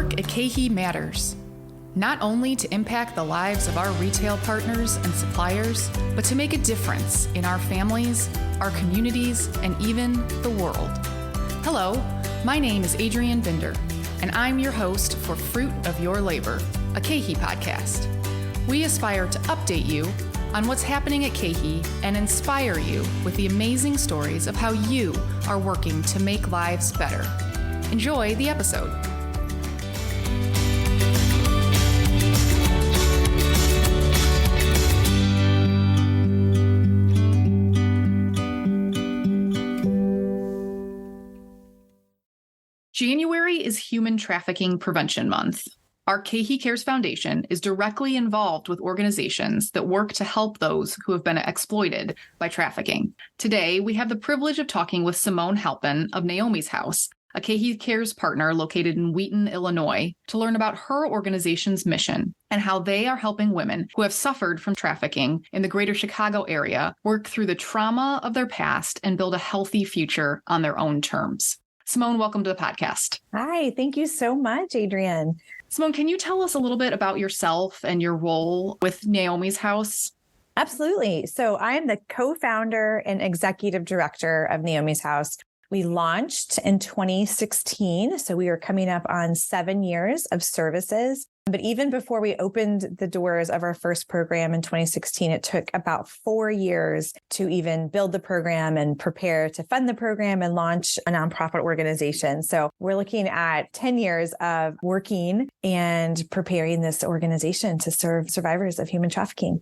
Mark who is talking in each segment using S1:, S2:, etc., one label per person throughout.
S1: work at KeHE matters, not only to impact the lives of our retail partners and suppliers, but to make a difference in our families, our communities, and even the world. Hello, my name is Adrienne Binder, and I'm your host for Fruit of Your Labor, a KeHE podcast. We aspire to update you on what's happening at KeHE and inspire you with the amazing stories of how you are working to make lives better. Enjoy the episode. January is Human Trafficking Prevention Month. Our KeHE Cares Foundation is directly involved with organizations that work to help those who have been exploited by trafficking. Today, we have the privilege of talking with Simone Halpin of Naomi's House, a KeHE Cares partner located in Wheaton, Illinois, to learn about her organization's mission and how they are helping women who have suffered from trafficking in the greater Chicago area work through the trauma of their past and build a healthy future on their own terms. Simone, welcome to the podcast.
S2: Hi, thank you so much, Adrienne.
S1: Simone, can you tell us a little bit about yourself and your role with Naomi's House?
S2: Absolutely. So I am the co-founder and executive director of Naomi's House. We launched in 2016, so we are coming up on 7 years of services. But even before we opened the doors of our first program in 2016, it took about 4 years to even build the program and prepare to fund the program and launch a nonprofit organization. So we're looking at 10 years of working and preparing this organization to serve survivors of human trafficking.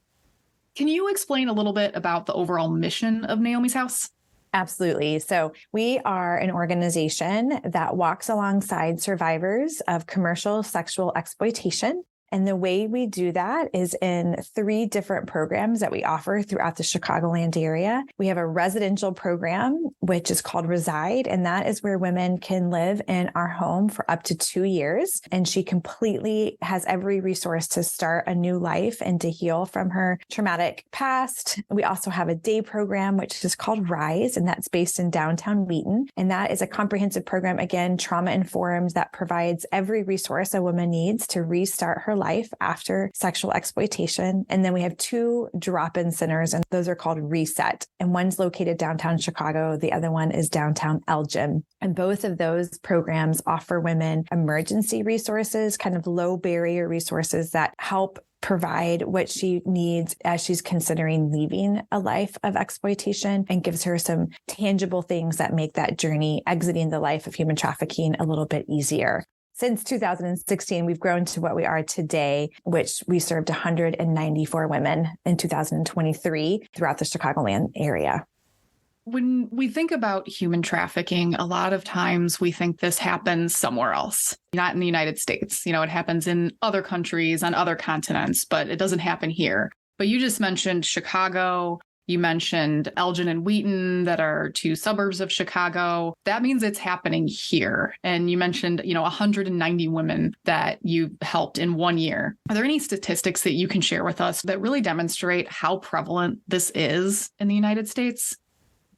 S1: Can you explain a little bit about the overall mission of Naomi's House?
S2: Absolutely. So we are an organization that walks alongside survivors of commercial sexual exploitation. And the way we do that is in 3 different programs that we offer throughout the Chicagoland area. We have a residential program, which is called Reside, and that is where women can live in our home for up to 2 years. And she completely has every resource to start a new life and to heal from her traumatic past. We also have a day program, which is called Rise, and that's based in downtown Wheaton. And that is a comprehensive program, again, trauma-informed, that provides every resource a woman needs to restart her life after sexual exploitation. And then we have 2 drop-in centers, and those are called Reset. And one's located downtown Chicago. The other one is downtown Elgin. And both of those programs offer women emergency resources, kind of low barrier resources that help provide what she needs as she's considering leaving a life of exploitation, and gives her some tangible things that make that journey exiting the life of human trafficking a little bit easier. Since 2016, we've grown to what we are today, which we served 194 women in 2023 throughout the Chicagoland area.
S1: When we think about human trafficking, a lot of times we think this happens somewhere else, not in the United States. It happens in other countries, on other continents, but it doesn't happen here. But you just mentioned Chicago. You mentioned Elgin and Wheaton, that are 2 suburbs of Chicago. That means it's happening here. And you mentioned, 190 women that you helped in 1 year. Are there any statistics that you can share with us that really demonstrate how prevalent this is in the United States?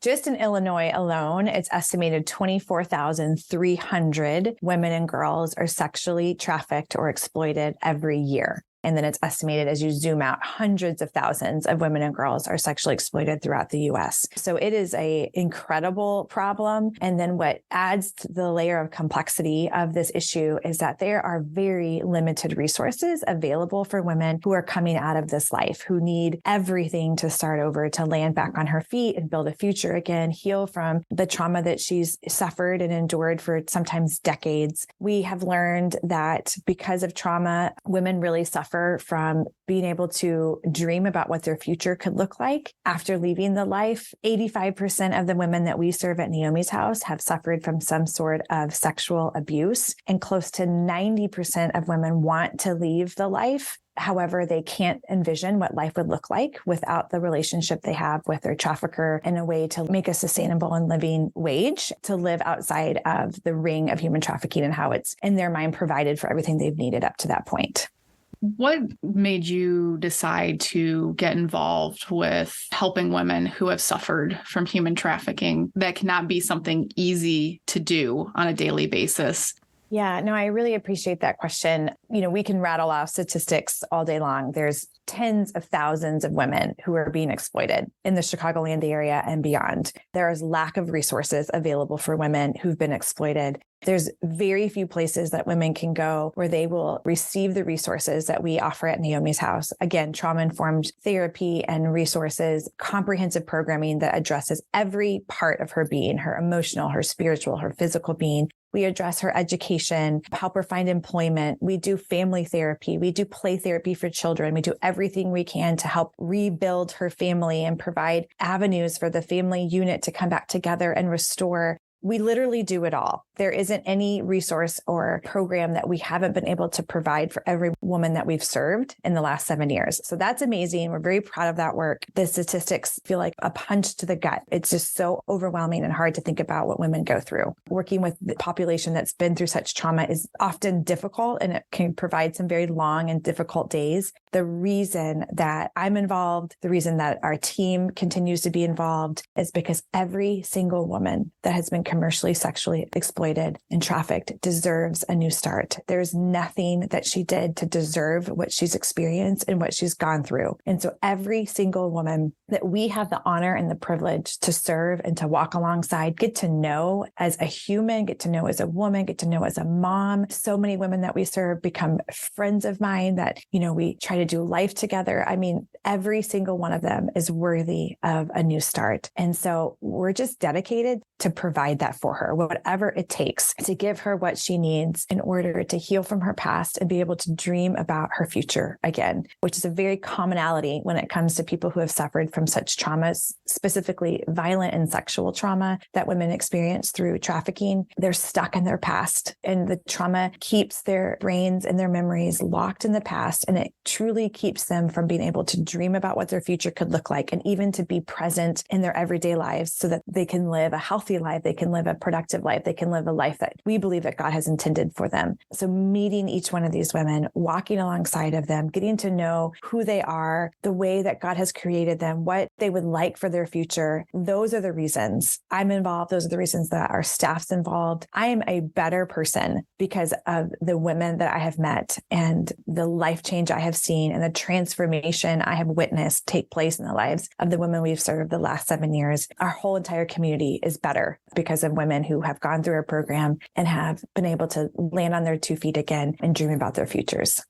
S2: Just in Illinois alone, it's estimated 24,300 women and girls are sexually trafficked or exploited every year. And then it's estimated, as you zoom out, hundreds of thousands of women and girls are sexually exploited throughout the U.S. So it is an incredible problem. And then what adds to the layer of complexity of this issue is that there are very limited resources available for women who are coming out of this life, who need everything to start over, to land back on her feet and build a future again, heal from the trauma that she's suffered and endured for sometimes decades. We have learned that because of trauma, women really suffer from being able to dream about what their future could look like after leaving the life. 85% of the women that we serve at Naomi's House have suffered from some sort of sexual abuse, and close to 90% of women want to leave the life. However, they can't envision what life would look like without the relationship they have with their trafficker, in a way to make a sustainable and living wage to live outside of the ring of human trafficking, and how it's, in their mind, provided for everything they've needed up to that point.
S1: What made you decide to get involved with helping women who have suffered from human trafficking? That cannot be something easy to do on a daily basis.
S2: Yeah, no, I really appreciate that question. We can rattle off statistics all day long. There's tens of thousands of women who are being exploited in the Chicagoland area and beyond. There is lack of resources available for women who've been exploited. There's very few places that women can go where they will receive the resources that we offer at Naomi's house. Again, trauma-informed therapy and resources, comprehensive programming that addresses every part of her being, her emotional, her spiritual, her physical being. We address her education, help her find employment. We do family therapy. We do play therapy for children. We do everything we can to help rebuild her family and provide avenues for the family unit to come back together and restore. We literally do it all. There isn't any resource or program that we haven't been able to provide for every woman that we've served in the last 7 years. So that's amazing. We're very proud of that work. The statistics feel like a punch to the gut. It's just so overwhelming and hard to think about what women go through. Working with the population that's been through such trauma is often difficult, and it can provide some very long and difficult days. The reason that I'm involved, the reason that our team continues to be involved is because every single woman that has been commercially sexually exploited and trafficked deserves a new start. There's nothing that she did to deserve what she's experienced and what she's gone through. And so every single woman that we have the honor and the privilege to serve and to walk alongside, get to know as a human, get to know as a woman, get to know as a mom. So many women that we serve become friends of mine that, we try to do life together. I mean, every single one of them is worthy of a new start. And so we're just dedicated to provide that for her, whatever it takes to give her what she needs in order to heal from her past and be able to dream about her future again, which is a very commonality when it comes to people who have suffered from such traumas, specifically violent and sexual trauma that women experience through trafficking. They're stuck in their past, and the trauma keeps their brains and their memories locked in the past. And it truly keeps them from being able to dream about what their future could look like, and even to be present in their everyday lives so that they can live a healthy life, they can live a productive life, they can live a life that we believe that God has intended for them. So meeting each one of these women, walking alongside of them, getting to know who they are, the way that God has created them, what they would like for their future. Those are the reasons I'm involved. Those are the reasons that our staff's involved. I am a better person because of the women that I have met and the life change I have seen and the transformation I have witnessed take place in the lives of the women we've served the last 7 years. Our whole entire community is better because of women who have gone through our program and have been able to land on their 2 feet again and dream about their futures.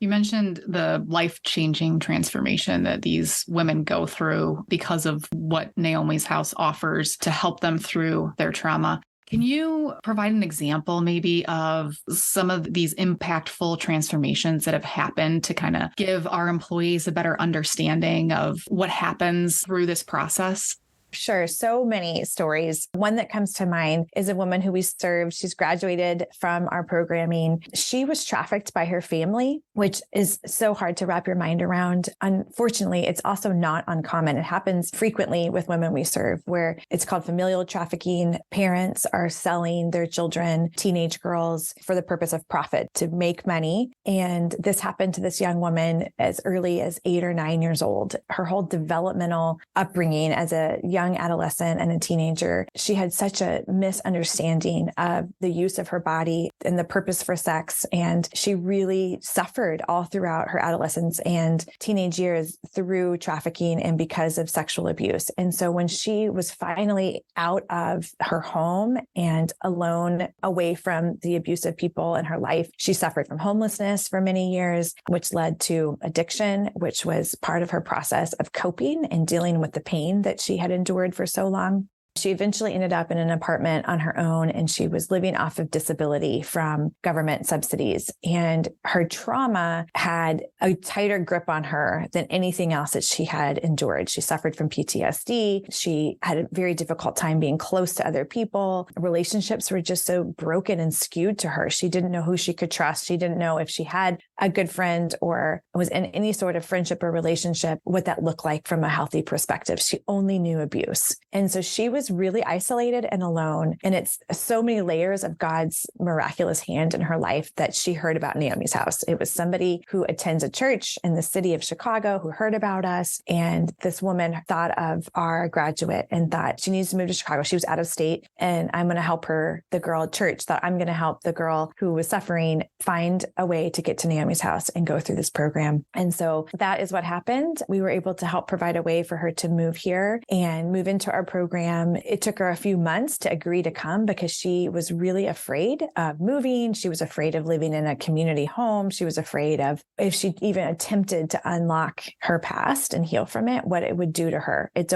S1: You mentioned the life-changing transformation that these women go through because of what Naomi's house offers to help them through their trauma. Can you provide an example maybe of some of these impactful transformations that have happened to kind of give our employees a better understanding of what happens through this process?
S2: Sure. So many stories. One that comes to mind is a woman who we served. She's graduated from our programming. She was trafficked by her family, which is so hard to wrap your mind around. Unfortunately, it's also not uncommon. It happens frequently with women we serve, where it's called familial trafficking. Parents are selling their children, teenage girls, for the purpose of profit to make money. And this happened to this young woman as early as 8 or 9 years old. Her whole developmental upbringing as a young adolescent and a teenager, she had such a misunderstanding of the use of her body and the purpose for sex. And she really suffered all throughout her adolescence and teenage years through trafficking and because of sexual abuse. And so when she was finally out of her home and alone, away from the abusive people in her life, she suffered from homelessness for many years, which led to addiction, which was part of her process of coping and dealing with the pain that she had endured for so long. She eventually ended up in an apartment on her own, and she was living off of disability from government subsidies. And her trauma had a tighter grip on her than anything else that she had endured. She suffered from PTSD. She had a very difficult time being close to other people. Relationships were just so broken and skewed to her. She didn't know who she could trust. She didn't know if she had a good friend or was in any sort of friendship or relationship, what that looked like from a healthy perspective. She only knew abuse. And so she was really isolated and alone. And it's so many layers of God's miraculous hand in her life that she heard about Naomi's house. It was somebody who attends a church in the city of Chicago who heard about us. And this woman thought of our graduate and thought she needs to move to Chicago. She was out of state and I'm going to help her. The girl at church thought I'm going to help the girl who was suffering find a way to get to Naomi's house and go through this program. And so that is what happened. We were able to help provide a way for her to move here and move into our program. It took her a few months to agree to come because she was really afraid of moving. She was afraid of living in a community home. She was afraid of if she even attempted to unlock her past and heal from it, what it would do to her. It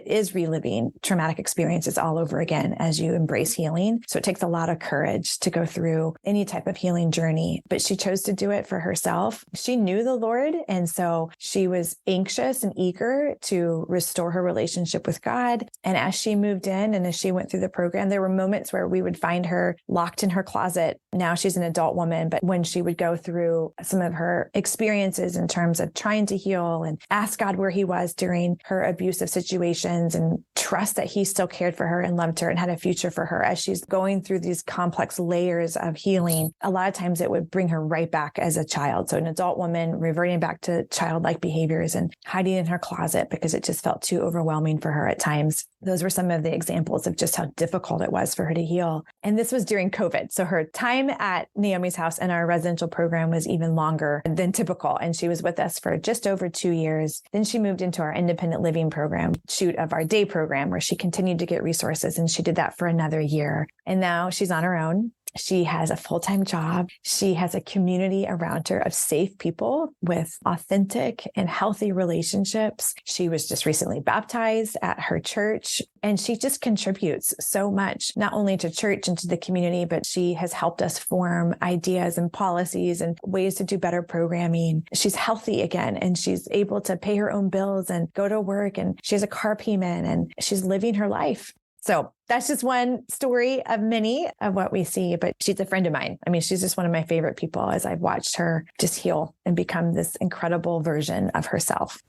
S2: is reliving traumatic experiences all over again as you embrace healing. So it takes a lot of courage to go through any type of healing journey, but she chose to do it for herself. She knew the Lord. And so she was anxious and eager to restore her relationship with God. And as she moved in and as she went through the program, there were moments where we would find her locked in her closet. Now she's an adult woman, but when she would go through some of her experiences in terms of trying to heal and ask God where he was during her abusive situations and trust that he still cared for her and loved her and had a future for her as she's going through these complex layers of healing, a lot of times it would bring her right back as a child. So an adult woman reverting back to childlike behaviors and hiding in her closet because it just felt too overwhelming for her at times. Those were some of the examples of just how difficult it was for her to heal. And this was during COVID. So her time at Naomi's house and our residential program was even longer than typical. And she was with us for just over 2 years. Then she moved into our independent living program, shoot of our day program, where she continued to get resources. And she did that for another year. And now she's on her own. She has a full-time job. She has a community around her of safe people with authentic and healthy relationships. She was just recently baptized at her church, and she just contributes so much, not only to church and to the community, but she has helped us form ideas and policies and ways to do better programming. She's healthy again, and she's able to pay her own bills and go to work, and she has a car payment, and she's living her life. So that's just one story of many of what we see, but she's a friend of mine. I mean, she's just one of my favorite people as I've watched her just heal and become this incredible version of herself.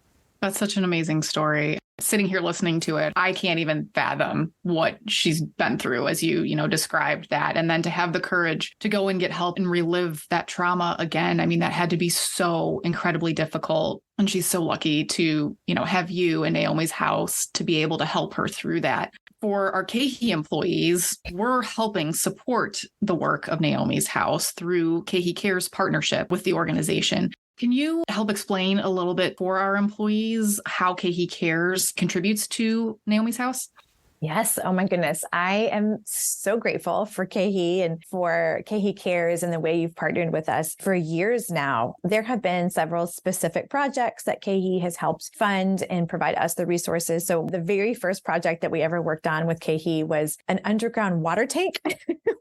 S1: That's such an amazing story. Sitting here listening to it, I can't even fathom what she's been through as you described that. And then to have the courage to go and get help and relive that trauma again. I mean, that had to be so incredibly difficult. And she's so lucky to, have you in Naomi's house to be able to help her through that. For our KeHE employees, we're helping support the work of Naomi's house through KeHE Cares partnership with the organization. Can you help explain a little bit for our employees how KeHE Cares contributes to Naomi's house?
S2: Yes. Oh my goodness. I am so grateful for KeHE and for KeHE Cares and the way you've partnered with us for years now. There have been several specific projects that KeHE has helped fund and provide us the resources. So the very first project that we ever worked on with KeHE was an underground water tank,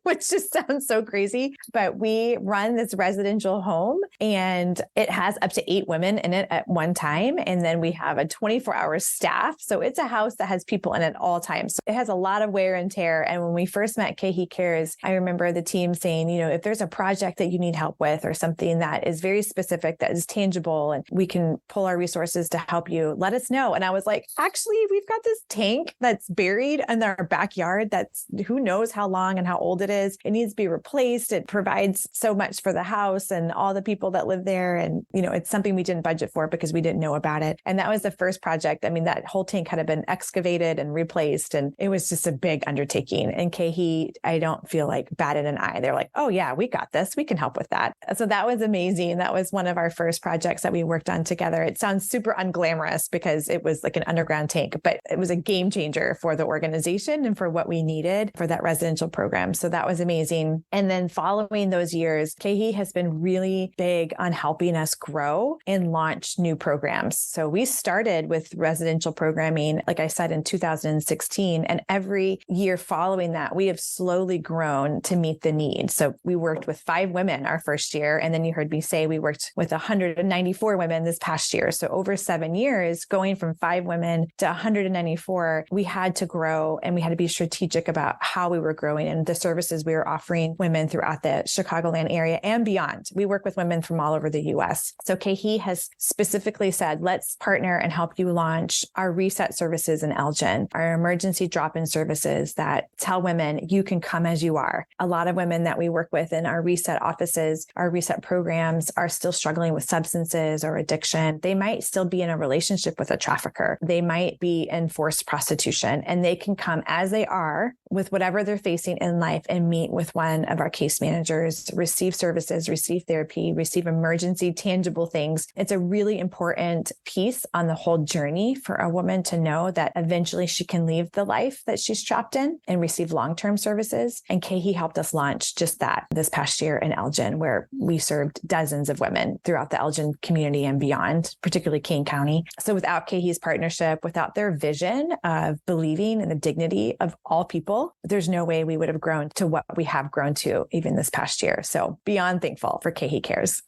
S2: which just sounds so crazy, but we run this residential home and it has up to 8 women in it at one time. And then we have a 24-hour staff. So it's a house that has people in it all times. So it has a lot of wear and tear. And when we first met KeHE Cares, I remember the team saying, if there's a project that you need help with or something that is very specific, that is tangible, and we can pull our resources to help you, let us know. And I was like, actually, we've got this tank that's buried in our backyard. That's who knows how long and how old it is. It needs to be replaced. It provides so much for the house and all the people that live there. And, it's something we didn't budget for because we didn't know about it. And that was the first project. I mean, that whole tank had been excavated and replaced. And it was just a big undertaking. And KeHE, I don't feel like batted an eye. They're like, oh yeah, we got this. We can help with that. So that was amazing. That was one of our first projects that we worked on together. It sounds super unglamorous because it was like an underground tank, but it was a game changer for the organization and for what we needed for that residential program. So that was amazing. And then following those years, KeHE has been really big on helping us grow and launch new programs. So we started with residential programming, like I said, in 2016. 2015. And every year following that, we have slowly grown to meet the need. So we worked with 5 women our first year. And then you heard me say we worked with 194 women this past year. So over 7 years, going from 5 women to 194, we had to grow and we had to be strategic about how we were growing and the services we were offering women throughout the Chicagoland area and beyond. We work with women from all over the US. So KeHE has specifically said, let's partner and help you launch our reset services in Elgin, our emergency drop-in services that tell women you can come as you are. A lot of women that we work with in our reset offices, our reset programs are still struggling with substances or addiction. They might still be in a relationship with a trafficker. They might be in forced prostitution, and they can come as they are with whatever they're facing in life and meet with one of our case managers, receive services, receive therapy, receive emergency tangible things. It's a really important piece on the whole journey for a woman to know that eventually she can leave the life that she's trapped in and receive long-term services. And KeHE helped us launch just that this past year in Elgin, where we served dozens of women throughout the Elgin community and beyond, particularly Kane County. So without KeHE's partnership, without their vision of believing in the dignity of all people, there's no way we would have grown to what we have grown to even this past year. So beyond thankful for KeHE Cares.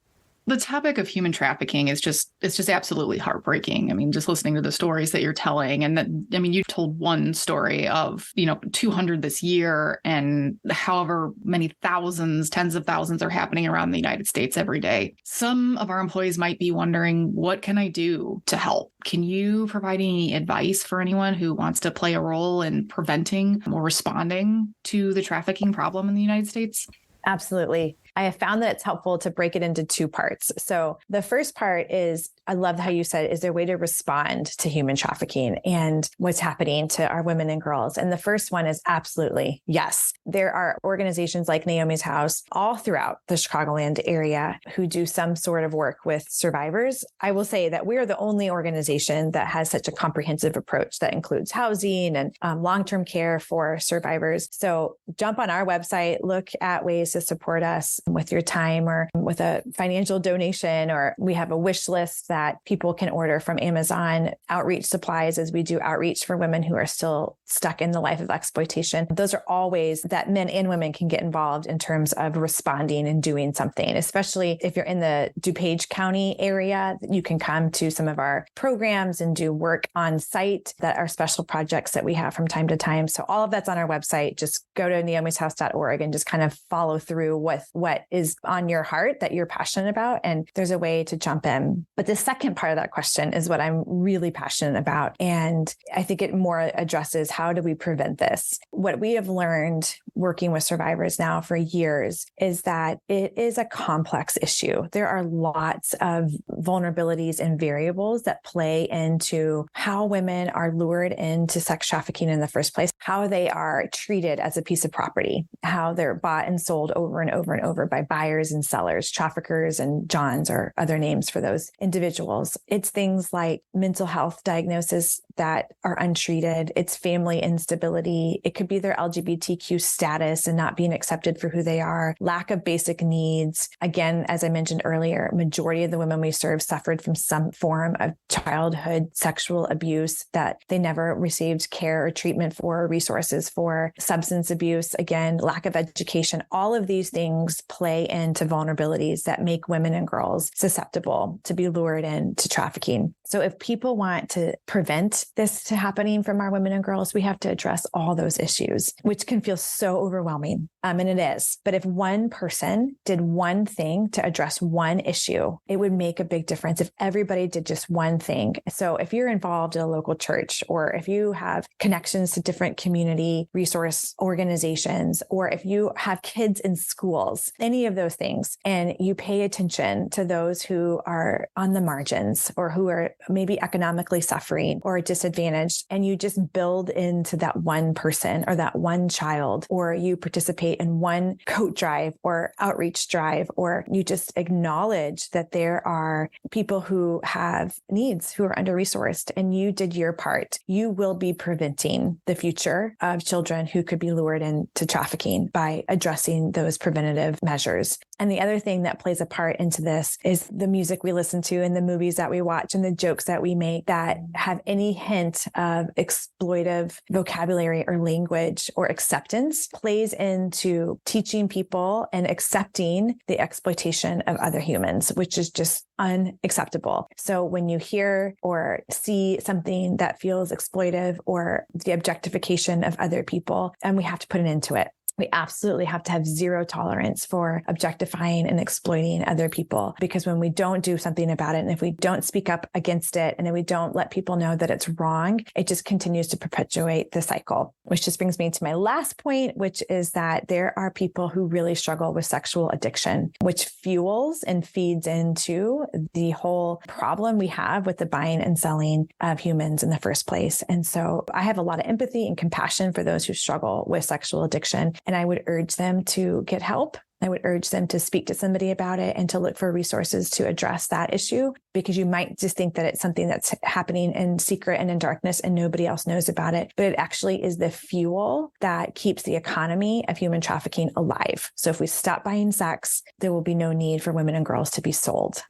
S1: The topic of human trafficking is it's just absolutely heartbreaking. I mean, just listening to the stories that you're telling, and that, I mean, you told one story of, 200 this year and however many thousands, tens of thousands are happening around the United States every day. Some of our employees might be wondering, what can I do to help? Can you provide any advice for anyone who wants to play a role in preventing or responding to the trafficking problem in the United States?
S2: Absolutely. I have found that it's helpful to break it into 2 parts. So the first part is, I love how you said, is there a way to respond to human trafficking and what's happening to our women and girls? And the first one is absolutely yes. There are organizations like Naomi's House all throughout the Chicagoland area who do some sort of work with survivors. I will say that we are the only organization that has such a comprehensive approach that includes housing and long-term care for survivors. So jump on our website, look at ways to support us with your time or with a financial donation, or we have a wish list that people can order from Amazon, outreach supplies as we do outreach for women who are still stuck in the life of exploitation. Those are all ways that men and women can get involved in terms of responding and doing something, especially if you're in the DuPage County area. You can come to some of our programs and do work on site that are special projects that we have from time to time. So all of that's on our website. Just go to naomishouse.org and just kind of follow through with what is on your heart that you're passionate about. And there's a way to jump in. But the second part of that question is what I'm really passionate about. And I think it more addresses, how do we prevent this? What we have learned working with survivors now for years is that it is a complex issue. There are lots of vulnerabilities and variables that play into how women are lured into sex trafficking in the first place, how they are treated as a piece of property, how they're bought and sold over and over and over by buyers and sellers, traffickers and Johns or other names for those individuals. It's things like mental health diagnoses that are untreated. It's family instability. It could be their LGBTQ status and not being accepted for who they are, lack of basic needs. Again, as I mentioned earlier, majority of the women we serve suffered from some form of childhood sexual abuse that they never received care or treatment for, or resources for, substance abuse, again, lack of education. All of these things play into vulnerabilities that make women and girls susceptible to be lured into trafficking. So if people want to prevent this to happening from our women and girls, we have to address all those issues, which can feel so overwhelming. And it is. But if one person did one thing to address one issue, it would make a big difference if everybody did just one thing. So if you're involved in a local church, or if you have connections to different community resource organizations, or if you have kids in schools, any of those things, and you pay attention to those who are on the margins or who are maybe economically suffering or disadvantaged, and you just build into that one person or that one child, or you participate participate in one coat drive or outreach drive, or you just acknowledge that there are people who have needs, who are under-resourced, and you did your part, you will be preventing the future of children who could be lured into trafficking by addressing those preventative measures. And the other thing that plays a part into this is the music we listen to and the movies that we watch and the jokes that we make that have any hint of exploitive vocabulary or language or acceptance plays into teaching people and accepting the exploitation of other humans, which is just unacceptable. So when you hear or see something that feels exploitive or the objectification of other people, and we have to put an end to it. We absolutely have to have zero tolerance for objectifying and exploiting other people, because when we don't do something about it, and if we don't speak up against it, and then we don't let people know that it's wrong, it just continues to perpetuate the cycle, which just brings me to my last point, which is that there are people who really struggle with sexual addiction, which fuels and feeds into the whole problem we have with the buying and selling of humans in the first place. And so I have a lot of empathy and compassion for those who struggle with sexual addiction. And I would urge them to get help. I would urge them to speak to somebody about it and to look for resources to address that issue, because you might just think that it's something that's happening in secret and in darkness and nobody else knows about it. But it actually is the fuel that keeps the economy of human trafficking alive. So if we stop buying sex, there will be no need for women and girls to be sold.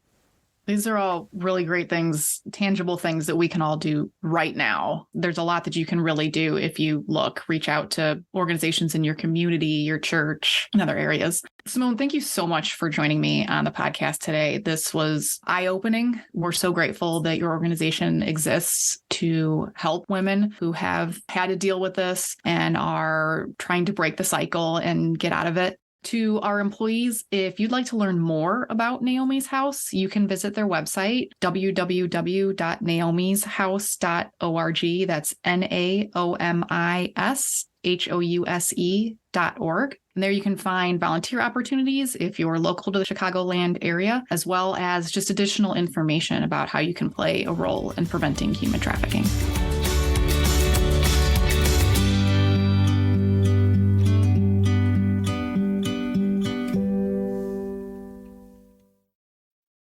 S1: These are all really great things, tangible things that we can all do right now. There's a lot that you can really do if you reach out to organizations in your community, your church, and other areas. Simone, thank you so much for joining me on the podcast today. This was eye-opening. We're so grateful that your organization exists to help women who have had to deal with this and are trying to break the cycle and get out of it. To our employees, if you'd like to learn more about Naomi's House, you can visit their website, www.naomishouse.org. That's NAOMISHOUSE.org. And there you can find volunteer opportunities if you're local to the Chicagoland area, as well as just additional information about how you can play a role in preventing human trafficking.